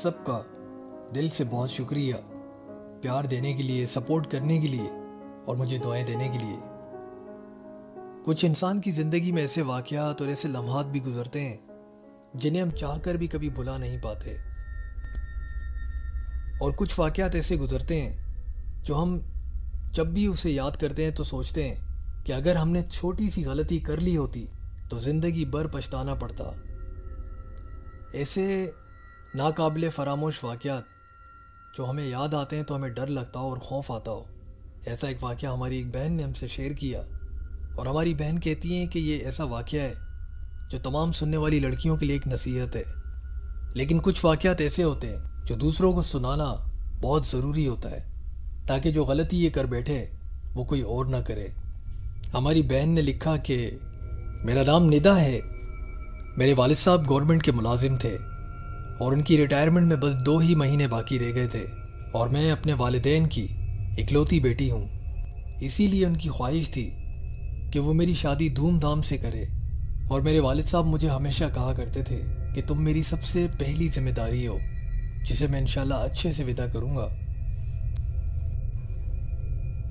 سب کا دل سے بہت شکریہ پیار دینے کے لیے، سپورٹ کرنے کے لیے اور مجھے دعائیں دینے کے لیے۔ کچھ انسان کی زندگی میں ایسے واقعات اور ایسے لمحات بھی گزرتے ہیں جنہیں ہم چاہ کر بھی کبھی بھلا نہیں پاتے، اور کچھ واقعات ایسے گزرتے ہیں جو ہم جب بھی اسے یاد کرتے ہیں تو سوچتے ہیں کہ اگر ہم نے چھوٹی سی غلطی کر لی ہوتی تو زندگی بھر پچھتانا پڑتا۔ ایسے ناقابل فراموش واقعات جو ہمیں یاد آتے ہیں تو ہمیں ڈر لگتا ہو اور خوف آتا ہو۔ ایسا ایک واقعہ ہماری ایک بہن نے ہم سے شیئر کیا، اور ہماری بہن کہتی ہیں کہ یہ ایسا واقعہ ہے جو تمام سننے والی لڑکیوں کے لیے ایک نصیحت ہے۔ لیکن کچھ واقعات ایسے ہوتے ہیں جو دوسروں کو سنانا بہت ضروری ہوتا ہے تاکہ جو غلطی یہ کر بیٹھے وہ کوئی اور نہ کرے۔ ہماری بہن نے لکھا کہ میرا نام ندا ہے، میرے والد صاحب گورنمنٹ کے ملازم تھے اور ان کی ریٹائرمنٹ میں بس 2 ہی مہینے باقی رہ گئے تھے، اور میں اپنے والدین کی اکلوتی بیٹی ہوں۔ اسی لیے ان کی خواہش تھی کہ وہ میری شادی دھوم دھام سے کرے، اور میرے والد صاحب مجھے ہمیشہ کہا کرتے تھے کہ تم میری سب سے پہلی ذمہ داری ہو جسے میں انشاءاللہ اچھے سے ودا کروں گا۔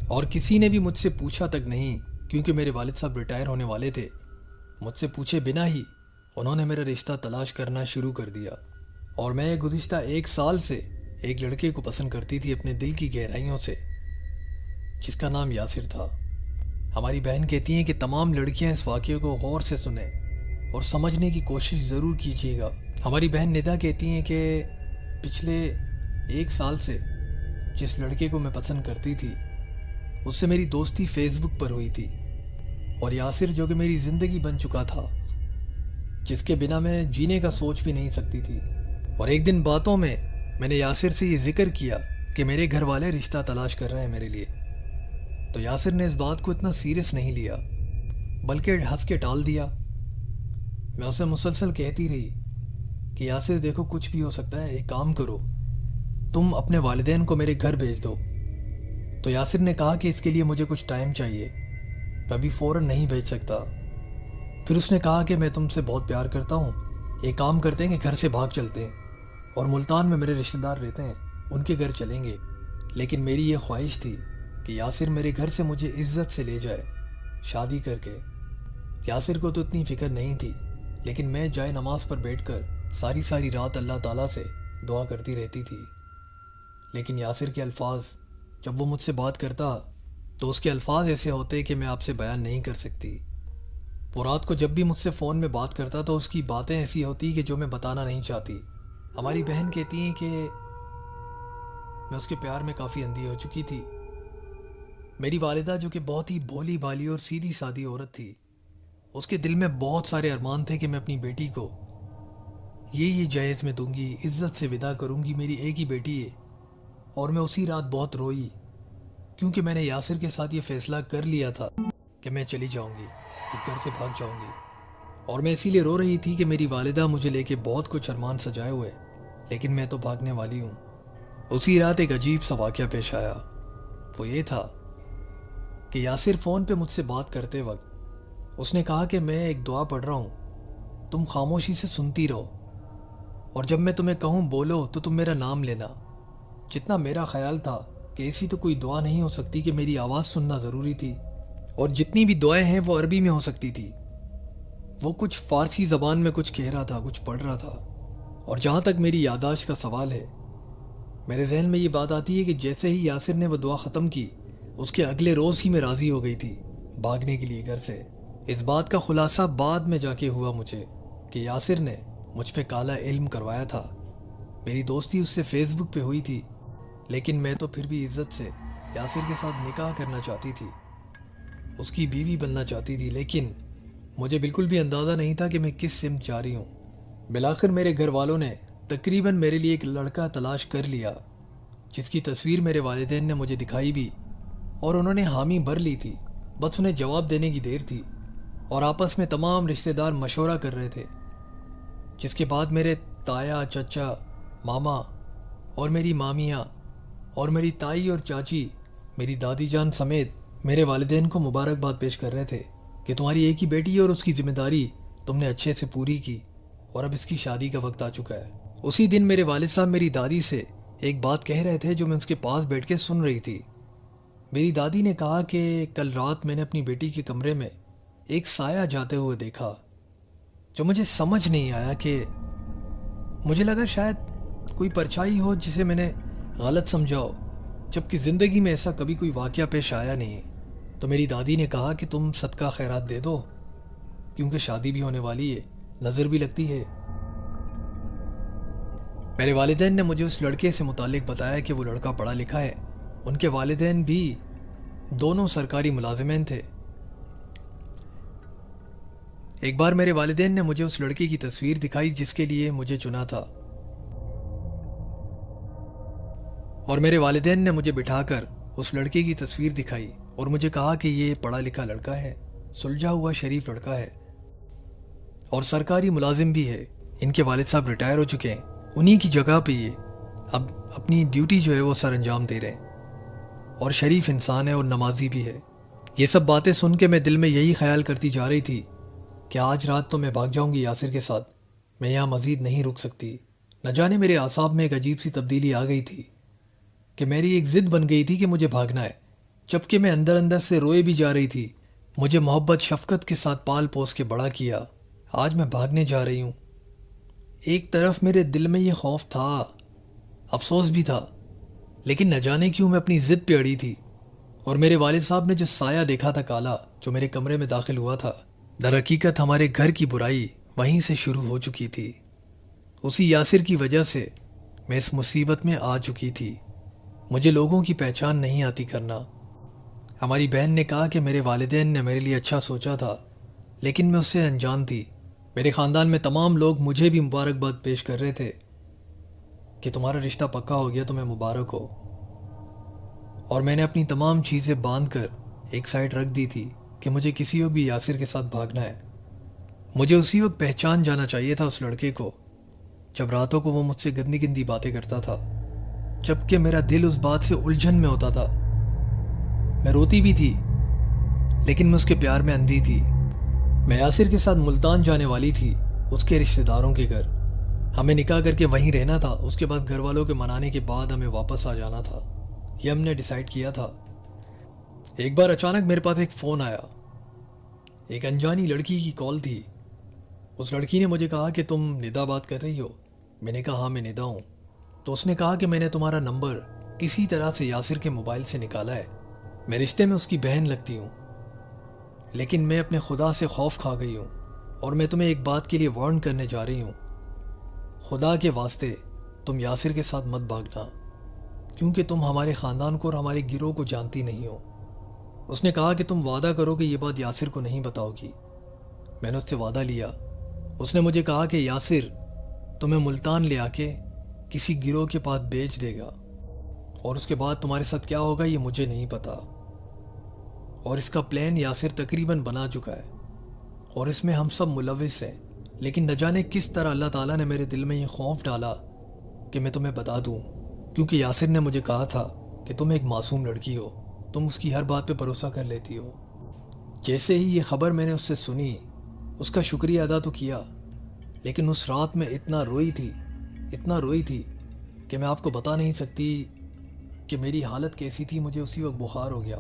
اور کسی نے بھی مجھ سے پوچھا تک نہیں، کیونکہ میرے والد صاحب ریٹائر ہونے والے تھے۔ مجھ سے پوچھے بنا ہی انہوں نے میرا رشتہ تلاش کرنا شروع کر دیا، اور میں گزشتہ 1 سال سے ایک لڑکے کو پسند کرتی تھی اپنے دل کی گہرائیوں سے، جس کا نام یاسر تھا۔ ہماری بہن کہتی ہیں کہ تمام لڑکیاں اس واقعے کو غور سے سنیں اور سمجھنے کی کوشش ضرور کیجیے گا۔ ہماری بہن ندا کہتی ہیں کہ پچھلے 1 سال سے جس لڑکے کو میں پسند کرتی تھی اس سے میری دوستی فیس بک پر ہوئی تھی، اور یاسر جو کہ میری زندگی بن چکا تھا، جس کے بنا میں جینے کا سوچ بھی نہیں سکتی تھی۔ اور ایک دن باتوں میں نے یاسر سے یہ ذکر کیا کہ میرے گھر والے رشتہ تلاش کر رہے ہیں میرے لیے، تو یاسر نے اس بات کو اتنا سیریس نہیں لیا بلکہ ہنس کے ٹال دیا۔ میں اسے مسلسل کہتی رہی کہ یاسر دیکھو کچھ بھی ہو سکتا ہے، ایک کام کرو، تم اپنے والدین کو میرے گھر بھیج دو۔ تو یاسر نے کہا کہ اس کے لیے مجھے کچھ ٹائم چاہیے، میں ابھی فوراً نہیں بھیج سکتا۔ پھر اس نے کہا کہ میں تم سے بہت پیار کرتا ہوں، ایک کام کرتے ہیں کہ گھر سے بھاگ چلتے ہیں، اور ملتان میں میرے رشتہ دار رہتے ہیں، ان کے گھر چلیں گے۔ لیکن میری یہ خواہش تھی کہ یاسر میرے گھر سے مجھے عزت سے لے جائے شادی کر کے۔ یاسر کو تو اتنی فکر نہیں تھی، لیکن میں جائے نماز پر بیٹھ کر ساری رات اللہ تعالیٰ سے دعا کرتی رہتی تھی۔ لیکن یاسر کے الفاظ، جب وہ مجھ سے بات کرتا تو اس کے الفاظ ایسے ہوتے کہ میں آپ سے بیان نہیں کر سکتی۔ وہ رات کو جب بھی مجھ سے فون میں بات کرتا تو اس کی باتیں ایسی ہوتی کہ جو میں بتانا نہیں چاہتی۔ ہماری بہن کہتی ہیں کہ میں اس کے پیار میں کافی اندھی ہو چکی تھی۔ میری والدہ جو کہ بہت ہی بھولی بھالی اور سیدھی سادی عورت تھی، اس کے دل میں بہت سارے ارمان تھے کہ میں اپنی بیٹی کو یہ جہیز میں دوں گی، عزت سے ودا کروں گی، میری ایک ہی بیٹی ہے۔ اور میں اسی رات بہت روئی، کیونکہ میں نے یاسر کے ساتھ یہ فیصلہ کر لیا تھا کہ میں چلی جاؤں گی، اس گھر سے بھاگ جاؤں گی۔ اور میں اسی لیے رو رہی تھی کہ میری والدہ مجھے لے کے بہت کچھ ارمان سجائے ہوئے، لیکن میں تو بھاگنے والی ہوں۔ اسی رات ایک عجیب سا واقعہ پیش آیا۔ وہ یہ تھا کہ یاسر فون پہ مجھ سے بات کرتے وقت اس نے کہا کہ میں ایک دعا پڑھ رہا ہوں، تم خاموشی سے سنتی رہو، اور جب میں تمہیں کہوں بولو تو تم میرا نام لینا۔ جتنا میرا خیال تھا کہ ایسی تو کوئی دعا نہیں ہو سکتی کہ میری آواز سننا ضروری تھی، اور جتنی بھی دعائیں ہیں وہ عربی میں ہو سکتی تھی۔ وہ کچھ فارسی زبان میں کچھ کہہ رہا تھا، کچھ پڑھ رہا تھا، اور جہاں تک میری یادداشت کا سوال ہے، میرے ذہن میں یہ بات آتی ہے کہ جیسے ہی یاسر نے وہ دعا ختم کی، اس کے اگلے روز ہی میں راضی ہو گئی تھی بھاگنے کے لیے گھر سے۔ اس بات کا خلاصہ بعد میں جا کے ہوا مجھے کہ یاسر نے مجھ پہ کالا علم کروایا تھا۔ میری دوستی اس سے فیس بک پہ ہوئی تھی، لیکن میں تو پھر بھی عزت سے یاسر کے ساتھ نکاح کرنا چاہتی تھی، اس کی بیوی بننا چاہتی تھی، لیکن مجھے بالکل بھی اندازہ نہیں تھا کہ میں کس سمت جا رہی ہوں۔ بالآخر میرے گھر والوں نے تقریباً میرے لیے ایک لڑکا تلاش کر لیا، جس کی تصویر میرے والدین نے مجھے دکھائی بھی، اور انہوں نے حامی بھر لی تھی، بس انہیں جواب دینے کی دیر تھی۔ اور آپس میں تمام رشتہ دار مشورہ کر رہے تھے، جس کے بعد میرے تایا، چچا، ماما اور میری مامیاں اور میری تائی اور چاچی، میری دادی جان سمیت میرے والدین کو مبارکباد پیش کر رہے تھے کہ تمہاری ایک ہی بیٹی ہے اور اس کی ذمہ داری تم نے اچھے سے پوری کی، اور اب اس کی شادی کا وقت آ چکا ہے۔ اسی دن میرے والد صاحب میری دادی سے ایک بات کہہ رہے تھے جو میں اس کے پاس بیٹھ کے سن رہی تھی۔ میری دادی نے کہا کہ کل رات میں نے اپنی بیٹی کے کمرے میں ایک سایہ جاتے ہوئے دیکھا، جو مجھے سمجھ نہیں آیا کہ مجھے لگا شاید کوئی پرچھائی ہو جسے میں نے غلط سمجھا ہو، جبکہ زندگی میں ایسا کبھی کوئی واقعہ پیش آیا نہیں۔ تو میری دادی نے کہا کہ تم صدقہ خیرات دے دو، کیونکہ شادی بھی ہونے والی ہے، نظر بھی لگتی ہے۔ میرے والدین نے مجھے اس لڑکے سے متعلق بتایا کہ وہ لڑکا پڑھا لکھا ہے، ان کے والدین بھی دونوں سرکاری ملازمین تھے۔ ایک بار میرے والدین نے مجھے اس لڑکے کی تصویر دکھائی جس کے لیے مجھے چنا تھا، اور میرے والدین نے مجھے بٹھا کر اس لڑکے کی تصویر دکھائی اور مجھے کہا کہ یہ پڑھا لکھا لڑکا ہے، سلجھا ہوا شریف لڑکا ہے اور سرکاری ملازم بھی ہے۔ ان کے والد صاحب ریٹائر ہو چکے ہیں، انہی کی جگہ پہ یہ اب اپنی ڈیوٹی جو ہے وہ سر انجام دے رہے ہیں، اور شریف انسان ہے اور نمازی بھی ہے۔ یہ سب باتیں سن کے میں دل میں یہی خیال کرتی جا رہی تھی کہ آج رات تو میں بھاگ جاؤں گی یاسر کے ساتھ، میں یہاں مزید نہیں رک سکتی۔ نہ جانے میرے اعصاب میں ایک عجیب سی تبدیلی آ گئی تھی کہ میری ایک ضد بن گئی تھی کہ مجھے بھاگنا ہے، جبکہ میں اندر اندر سے روئے بھی جا رہی تھی۔ مجھے محبت شفقت کے ساتھ پال پوس کے بڑا کیا، آج میں بھاگنے جا رہی ہوں۔ ایک طرف میرے دل میں یہ خوف تھا، افسوس بھی تھا، لیکن نہ جانے کیوں میں اپنی ضد پہ اڑی تھی۔ اور میرے والد صاحب نے جو سایہ دیکھا تھا کالا، جو میرے کمرے میں داخل ہوا تھا، در حقیقت ہمارے گھر کی برائی وہیں سے شروع ہو چکی تھی۔ اسی یاسر کی وجہ سے میں اس مصیبت میں آ چکی تھی۔ مجھے لوگوں کی پہچان نہیں آتی کرنا۔ ہماری بہن نے کہا کہ میرے والدین نے میرے لیے اچھا سوچا تھا، لیکن میں اس سے انجان تھی۔ میرے خاندان میں تمام لوگ مجھے بھی مبارکباد پیش کر رہے تھے کہ تمہارا رشتہ پکا ہو گیا، تمہیں مبارک ہو، اور میں نے اپنی تمام چیزیں باندھ کر ایک سائڈ رکھ دی تھی کہ مجھے کسی وقت بھی یاسر کے ساتھ بھاگنا ہے۔ مجھے اسی وقت پہچان جانا چاہیے تھا اس لڑکے کو، جب راتوں کو وہ مجھ سے گندی گندی باتیں کرتا تھا، جبکہ میرا دل اس بات سے الجھن میں ہوتا تھا۔ میں روتی بھی تھی، لیکن میں اس کے پیار میں اندھی تھی۔ میں یاسر کے ساتھ ملتان جانے والی تھی، اس کے رشتہ داروں کے گھر۔ ہمیں نکاح کر کے وہیں رہنا تھا، اس کے بعد گھر والوں کے منانے کے بعد ہمیں واپس آ جانا تھا، یہ ہم نے ڈیسائیڈ کیا تھا۔ ایک بار اچانک میرے پاس ایک فون آیا، ایک انجانی لڑکی کی کال تھی۔ اس لڑکی نے مجھے کہا کہ تم ندا بات کر رہی ہو؟ میں نے کہا ہاں میں ندا ہوں۔ تو اس نے کہا کہ میں نے تمہارا نمبر کسی طرح سے یاسر کے موبائل سے نکالا ہے، میں رشتے میں اس کی بہن لگتی ہوں، لیکن میں اپنے خدا سے خوف کھا گئی ہوں، اور میں تمہیں ایک بات کے لیے وارن کرنے جا رہی ہوں، خدا کے واسطے تم یاسر کے ساتھ مت بھاگنا، کیونکہ تم ہمارے خاندان کو اور ہمارے گروہ کو جانتی نہیں ہو۔ اس نے کہا کہ تم وعدہ کرو کہ یہ بات یاسر کو نہیں بتاؤ گی۔ میں نے اس سے وعدہ لیا۔ اس نے مجھے کہا کہ یاسر تمہیں ملتان لے آ کے کسی گروہ کے پاس بیچ دے گا، اور اس کے بعد تمہارے ساتھ کیا ہوگا یہ مجھے نہیں پتا، اور اس کا پلان یاسر تقریباً بنا چکا ہے، اور اس میں ہم سب ملوث ہیں، لیکن نہ جانے کس طرح اللہ تعالیٰ نے میرے دل میں یہ خوف ڈالا کہ میں تمہیں بتا دوں، کیونکہ یاسر نے مجھے کہا تھا کہ تم ایک معصوم لڑکی ہو، تم اس کی ہر بات پہ بھروسہ کر لیتی ہو۔ جیسے ہی یہ خبر میں نے اس سے سنی، اس کا شکریہ ادا تو کیا، لیکن اس رات میں اتنا روئی تھی کہ میں آپ کو بتا نہیں سکتی کہ میری حالت کیسی تھی۔ مجھے اسی وقت بخار ہو گیا،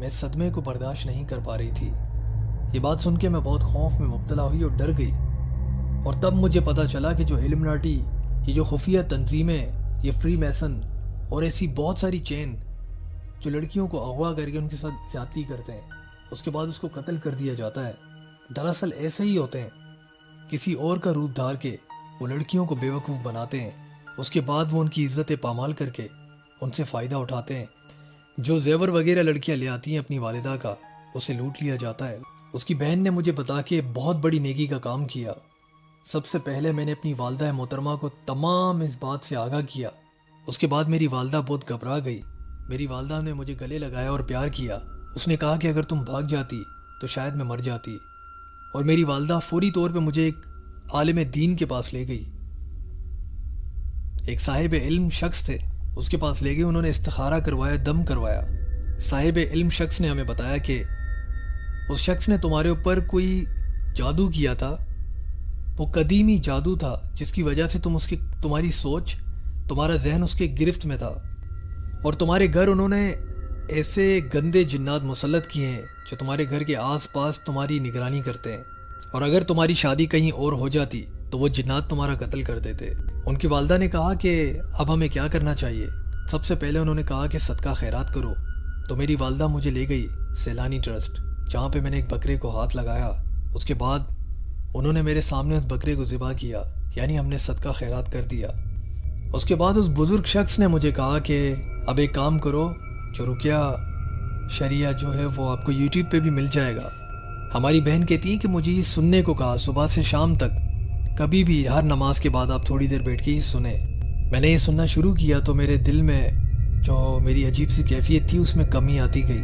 میں صدمے کو برداشت نہیں کر پا رہی تھی۔ یہ بات سن کے میں بہت خوف میں مبتلا ہوئی اور ڈر گئی، اور تب مجھے پتا چلا کہ جو الومناٹی، یہ جو خفیہ تنظیمیں، یہ فری میسن اور ایسی بہت ساری چین جو لڑکیوں کو اغوا کر کے ان کے ساتھ زیادتی کرتے ہیں، اس کے بعد اس کو قتل کر دیا جاتا ہے، دراصل ایسے ہی ہوتے ہیں۔ کسی اور کا روپ دھار کے وہ لڑکیوں کو بیوقوف بناتے ہیں، اس کے بعد وہ ان کی عزت پامال کر کے ان سے فائدہ اٹھاتے ہیں۔ جو زیور وغیرہ لڑکیاں لے آتی ہیں اپنی والدہ کا، اسے لوٹ لیا جاتا ہے۔ اس کی بہن نے مجھے بتا کے بہت بڑی نیکی کا کام کیا۔ سب سے پہلے میں نے اپنی والدہ محترمہ کو تمام اس بات سے آگاہ کیا۔ اس کے بعد میری والدہ بہت گھبرا گئی۔ میری والدہ نے مجھے گلے لگایا اور پیار کیا۔ اس نے کہا کہ اگر تم بھاگ جاتی تو شاید میں مر جاتی، اور میری والدہ فوری طور پہ مجھے ایک عالم دین کے پاس لے گئی، ایک صاحب علم شخص تھے، اس کے پاس لے گئے۔ انہوں نے استخارہ کروایا، دم کروایا۔ صاحب علم شخص نے ہمیں بتایا کہ اس شخص نے تمہارے اوپر کوئی جادو کیا تھا، وہ قدیمی جادو تھا جس کی وجہ سے تمہاری سوچ، تمہارا ذہن اس کے گرفت میں تھا، اور تمہارے گھر انہوں نے ایسے گندے جنات مسلط کیے ہیں جو تمہارے گھر کے آس پاس تمہاری نگرانی کرتے ہیں، اور اگر تمہاری شادی کہیں اور ہو جاتی تو وہ جنات تمہارا قتل کر دیتے۔ ان کی والدہ نے کہا کہ اب ہمیں کیا کرنا چاہیے؟ سب سے پہلے انہوں نے کہا کہ صدقہ خیرات کرو، تو میری والدہ مجھے لے گئی سیلانی ٹرسٹ، جہاں پہ میں نے ایک بکرے کو ہاتھ لگایا۔ اس کے بعد انہوں نے میرے سامنے اس بکرے کو ذبح کیا، یعنی ہم نے صدقہ خیرات کر دیا۔ اس کے بعد اس بزرگ شخص نے مجھے کہا کہ اب ایک کام کرو، جو رقیہ شریعہ جو ہے وہ آپ کو یوٹیوب پہ بھی مل جائے گا۔ ہماری بہن کہتی ہے کہ مجھے یہ سننے کو کہا، صبح سے شام تک کبھی بھی ہر نماز کے بعد آپ تھوڑی دیر بیٹھ کے ہی سنیں۔ میں نے یہ سننا شروع کیا تو میرے دل میں جو میری عجیب سی کیفیت تھی اس میں کمی آتی گئی۔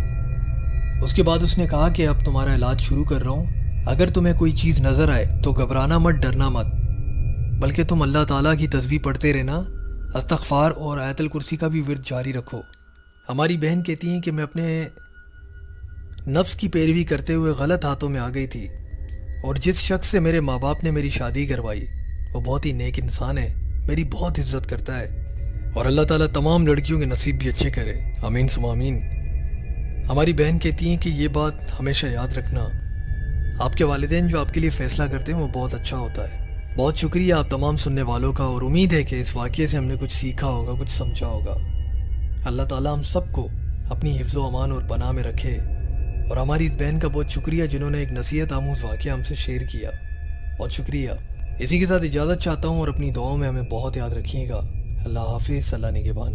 اس کے بعد اس نے کہا کہ اب تمہارا علاج شروع کر رہا ہوں، اگر تمہیں کوئی چیز نظر آئے تو گھبرانا مت، ڈرنا مت، بلکہ تم اللہ تعالیٰ کی تسبیح پڑھتے رہنا، استغفار اور آیت الکرسی کا بھی ورد جاری رکھو۔ ہماری بہن کہتی ہیں کہ میں اپنے نفس کی پیروی کرتے ہوئے غلط ہاتھوں میں آ گئی تھی، اور جس شخص سے میرے ماں باپ نے میری شادی کروائی وہ بہت ہی نیک انسان ہے، میری بہت عزت کرتا ہے، اور اللہ تعالیٰ تمام لڑکیوں کے نصیب بھی اچھے کرے، آمین ثم آمین۔ ہماری بہن کہتی ہیں کہ یہ بات ہمیشہ یاد رکھنا، آپ کے والدین جو آپ کے لیے فیصلہ کرتے ہیں وہ بہت اچھا ہوتا ہے۔ بہت شکریہ آپ تمام سننے والوں کا، اور امید ہے کہ اس واقعے سے ہم نے کچھ سیکھا ہوگا، کچھ سمجھا ہوگا۔ اللہ تعالیٰ ہم سب کو اپنی حفظ و امان اور پناہ میں رکھے، اور ہماری اس بہن کا بہت شکریہ جنہوں نے ایک نصیحت آموز واقعہ ہم سے شیئر کیا، بہت شکریہ۔ اسی کے ساتھ اجازت چاہتا ہوں، اور اپنی دعاؤں میں ہمیں بہت یاد رکھیے گا۔ اللہ حافظ، اللہ نگہبان۔